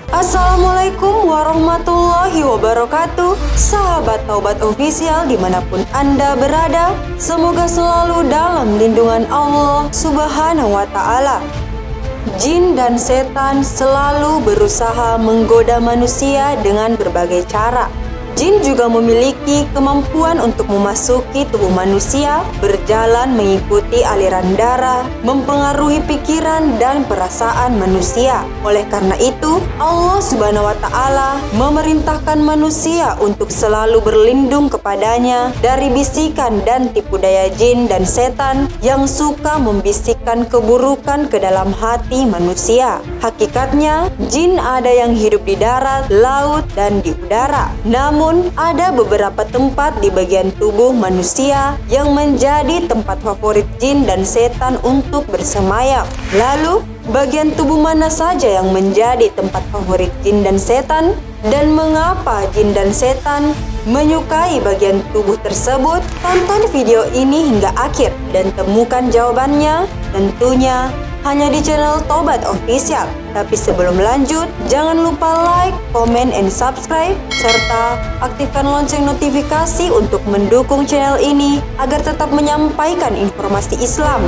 Assalamualaikum warahmatullahi wabarakatuh. Sahabat Taubat Official dimanapun Anda berada, semoga selalu dalam lindungan Allah Subhanahu wa Ta'ala. Jin dan setan selalu berusaha menggoda manusia dengan berbagai cara. Jin juga memiliki kemampuan untuk memasuki tubuh manusia, berjalan mengikuti aliran darah, mempengaruhi pikiran dan perasaan manusia. Oleh karena itu, Allah Subhanahu wa Ta'ala memerintahkan manusia untuk selalu berlindung kepadanya dari bisikan dan tipu daya jin dan setan yang suka membisikkan keburukan ke dalam hati manusia. Hakikatnya, jin ada yang hidup di darat, laut, dan di udara. Namun, ada beberapa tempat di bagian tubuh manusia yang menjadi tempat favorit jin dan setan untuk bersemayam. Lalu, bagian tubuh mana saja yang menjadi tempat favorit jin dan setan? Dan mengapa jin dan setan menyukai bagian tubuh tersebut? Tonton video ini hingga akhir dan temukan jawabannya tentunya hanya di channel Taubat Official. Tapi sebelum lanjut, jangan lupa like, comment, and subscribe, serta aktifkan lonceng notifikasi untuk mendukung channel ini agar tetap menyampaikan informasi Islam.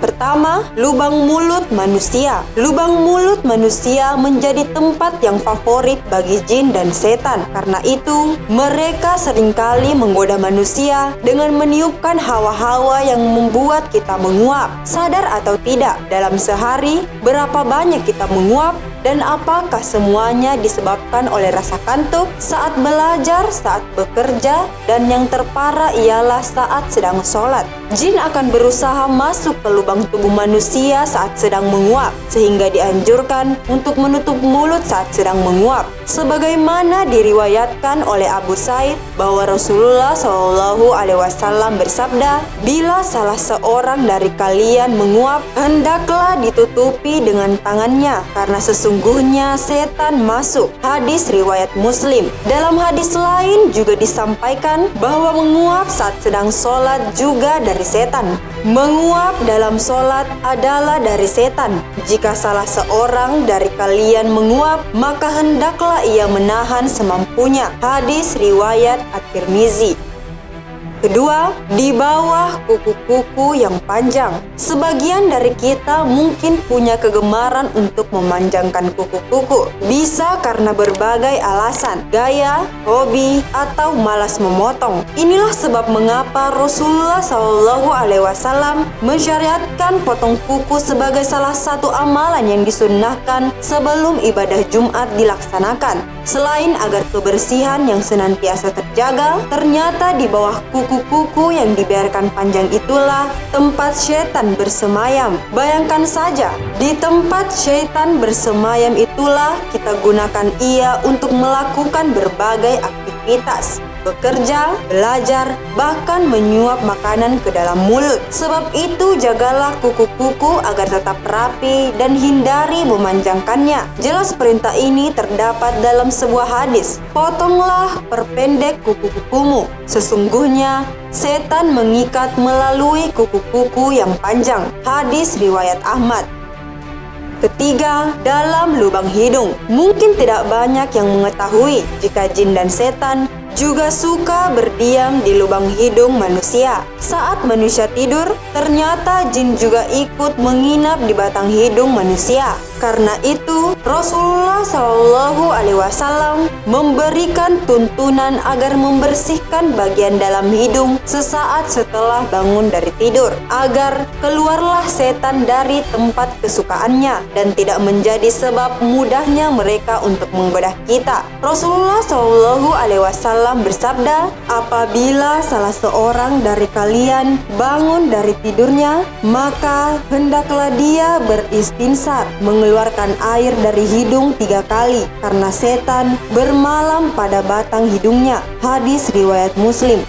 Pertama, lubang mulut manusia. Lubang mulut manusia menjadi tempat yang favorit bagi jin dan setan. Karena itu, mereka seringkali menggoda manusia dengan meniupkan hawa-hawa yang membuat kita menguap. Sadar atau tidak, dalam sehari berapa banyak kita menguap? Dan apakah semuanya disebabkan oleh rasa kantuk saat belajar, saat bekerja, dan yang terparah ialah saat sedang sholat? Jin akan berusaha masuk ke lubang tubuh manusia saat sedang menguap, sehingga dianjurkan untuk menutup mulut saat sedang menguap. Sebagaimana diriwayatkan oleh Abu Sa'id bahwa Rasulullah SAW bersabda, "Bila salah seorang dari kalian menguap, hendaklah ditutupi dengan tangannya, karena sesungguhnya setan masuk." Hadis riwayat Muslim. Dalam hadis lain juga disampaikan bahwa menguap saat sedang sholat juga dari setan. Menguap dalam sholat adalah dari setan. Jika salah seorang dari kalian menguap, maka hendaklah ia menahan semampunya. Hadis riwayat At-Tirmizi. Kedua, di bawah kuku-kuku yang panjang. Sebagian dari kita mungkin punya kegemaran untuk memanjangkan kuku-kuku. Bisa karena berbagai alasan, gaya, hobi, atau malas memotong. Inilah sebab mengapa Rasulullah SAW mensyariatkan potong kuku sebagai salah satu amalan yang disunnahkan sebelum ibadah Jumat dilaksanakan. Selain agar kebersihan yang senantiasa terjaga, ternyata di bawah kuku-kuku yang dibiarkan panjang itulah tempat syaitan bersemayam. Bayangkan saja, di tempat syaitan bersemayam itulah kita gunakan ia untuk melakukan berbagai aktivitas, bekerja, belajar, bahkan menyuap makanan ke dalam mulut. Sebab itu jagalah kuku-kuku agar tetap rapi dan hindari memanjangkannya. Jelas perintah ini terdapat dalam sebuah hadis. Potonglah, perpendek kuku-kukumu. Sesungguhnya setan mengikat melalui kuku-kuku yang panjang. Hadis riwayat Ahmad. Ketiga, dalam lubang hidung. Mungkin tidak banyak yang mengetahui jika jin dan setan juga suka berdiam di lubang hidung manusia. Saat manusia tidur, ternyata jin juga ikut menginap di batang hidung manusia. Karena itu, Rasulullah SAW memberikan tuntunan agar membersihkan bagian dalam hidung sesaat setelah bangun dari tidur, agar keluarlah setan dari tempat kesukaannya dan tidak menjadi sebab mudahnya mereka untuk menggoda kita. Rasulullah SAW bersabda, "Apabila salah seorang dari kalian bangun dari tidurnya, maka hendaklah dia beristinsar, mengeluarkan air dari hidung 3 kali, karena setan bermalam pada batang hidungnya." Hadis riwayat Muslim.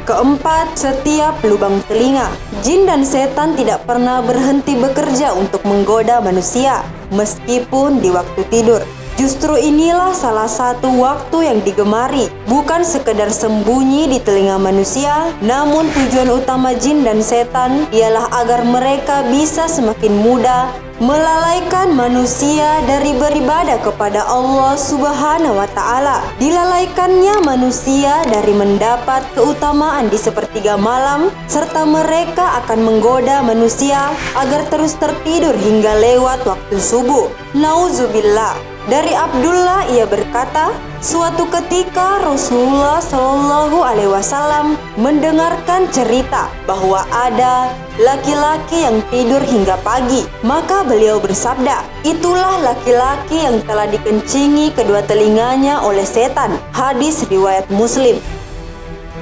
Keempat, setiap lubang telinga. Jin dan setan tidak pernah berhenti bekerja untuk menggoda manusia, meskipun di waktu tidur. Justru inilah salah satu waktu yang digemari, bukan sekedar sembunyi di telinga manusia, namun tujuan utama jin dan setan ialah agar mereka bisa semakin mudah melalaikan manusia dari beribadah kepada Allah Subhanahu wa Ta'ala. Dilalaikannya manusia dari mendapat keutamaan di sepertiga malam, serta mereka akan menggoda manusia agar terus tertidur hingga lewat waktu subuh. Nauzubillah. Dari Abdullah ia berkata, suatu ketika Rasulullah Shallallahu Alaihi Wasallam mendengarkan cerita bahwa ada laki-laki yang tidur hingga pagi. Maka beliau bersabda, itulah laki-laki yang telah dikencingi kedua telinganya oleh setan. Hadis riwayat Muslim.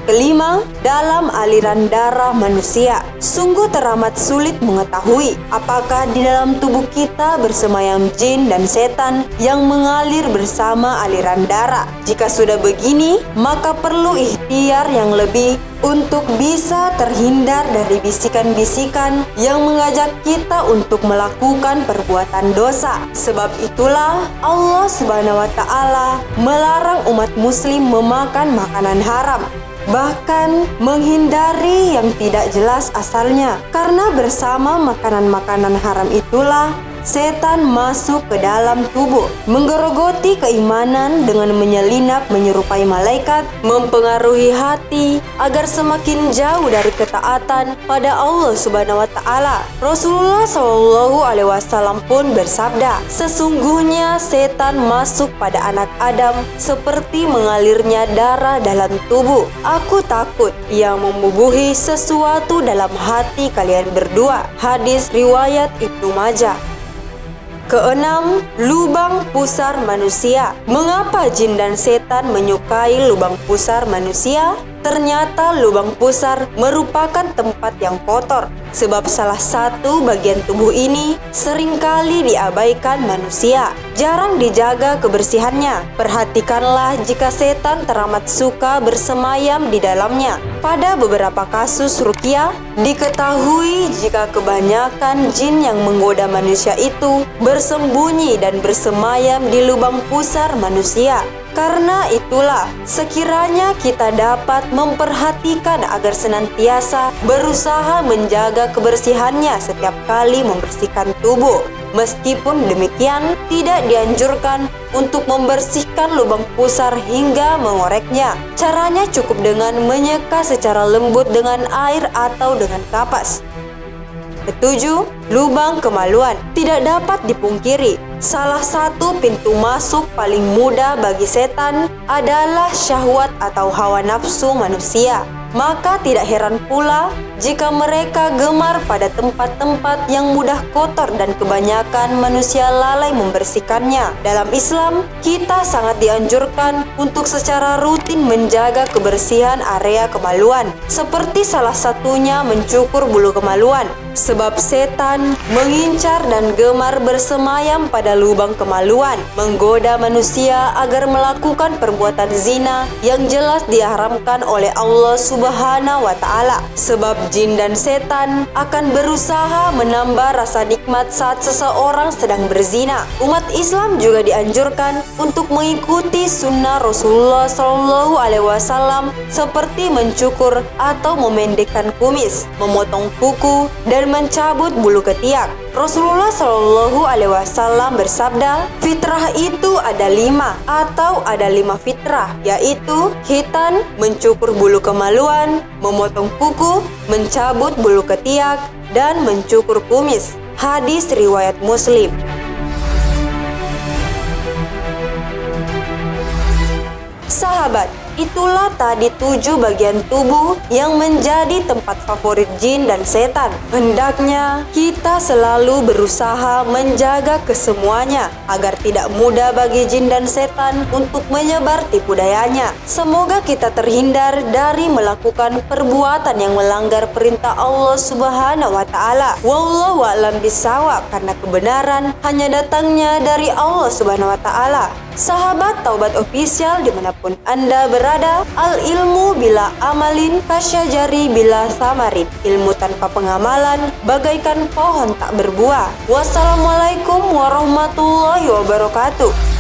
Kelima, dalam aliran darah manusia. Sungguh teramat sulit mengetahui apakah di dalam tubuh kita bersemayam jin dan setan yang mengalir bersama aliran darah. Jika sudah begini, maka perlu ikhtiar yang lebih untuk bisa terhindar dari bisikan-bisikan yang mengajak kita untuk melakukan perbuatan dosa. Sebab itulah Allah Subhanahu wa Ta'ala melarang umat muslim memakan makanan haram, bahkan menghindari yang tidak jelas asalnya, karena bersama makanan-makanan haram itulah setan masuk ke dalam tubuh, menggerogoti keimanan dengan menyelinap menyerupai malaikat, mempengaruhi hati agar semakin jauh dari ketaatan pada Allah Subhanahu wa Ta'ala. Rasulullah Shallallahu Alaihi Wasallam pun bersabda, sesungguhnya setan masuk pada anak Adam seperti mengalirnya darah dalam tubuh. Aku takut ia membubuhi sesuatu dalam hati kalian berdua. Hadis riwayat Ibnu Majah. Keenam, lubang pusar manusia. Mengapa jin dan setan menyukai lubang pusar manusia? Ternyata lubang pusar merupakan tempat yang kotor, sebab salah satu bagian tubuh ini seringkali diabaikan manusia. Jarang dijaga kebersihannya. Perhatikanlah jika setan teramat suka bersemayam di dalamnya. Pada beberapa kasus ruqyah, diketahui jika kebanyakan jin yang menggoda manusia itu bersembunyi dan bersemayam di lubang pusar manusia. Karena itulah, sekiranya kita dapat memperhatikan agar senantiasa berusaha menjaga kebersihannya setiap kali membersihkan tubuh. Meskipun demikian, tidak dianjurkan untuk membersihkan lubang pusar hingga mengoreknya. Caranya cukup dengan menyeka secara lembut dengan air atau dengan kapas. Ketujuh, lubang kemaluan. Tidak dapat dipungkiri, salah satu pintu masuk paling mudah bagi setan adalah syahwat atau hawa nafsu manusia. Maka tidak heran pula jika mereka gemar pada tempat-tempat yang mudah kotor dan kebanyakan manusia lalai membersihkannya. Dalam Islam, kita sangat dianjurkan untuk secara rutin menjaga kebersihan area kemaluan, seperti salah satunya mencukur bulu kemaluan. Sebab setan mengincar dan gemar bersemayam pada lubang kemaluan, menggoda manusia agar melakukan perbuatan zina yang jelas diharamkan oleh Allah Subhanahu wa Ta'ala. Sebab jin dan setan akan berusaha menambah rasa nikmat saat seseorang sedang berzina. Umat Islam juga dianjurkan untuk mengikuti sunnah Rasulullah Shallallahu Alaihi Wasallam seperti mencukur atau memendekkan kumis, memotong kuku, dan mencabut bulu ketiak. Rasulullah Shallallahu Alaihi Wasallam bersabda, fitrah itu ada 5 atau ada 5 fitrah, yaitu khitan, mencukur bulu kemaluan, memotong kuku, mencabut bulu ketiak, dan mencukur kumis. Hadis riwayat Muslim. Sahabat, itulah tadi 7 bagian tubuh yang menjadi tempat favorit jin dan setan. Hendaknya kita selalu berusaha menjaga kesemuanya agar tidak mudah bagi jin dan setan untuk menyebar tipu dayanya. Semoga kita terhindar dari melakukan perbuatan yang melanggar perintah Allah Subhanahu wa Ta'ala. Wallahu a'lam bishawab, karena kebenaran hanya datangnya dari Allah Subhanahu wa Ta'ala. Sahabat Taubat Official dimanapun Anda berada, al ilmu bila amalin kasyajari bila samarin. Ilmu tanpa pengamalan bagaikan pohon tak berbuah. Wassalamualaikum warahmatullahi wabarakatuh.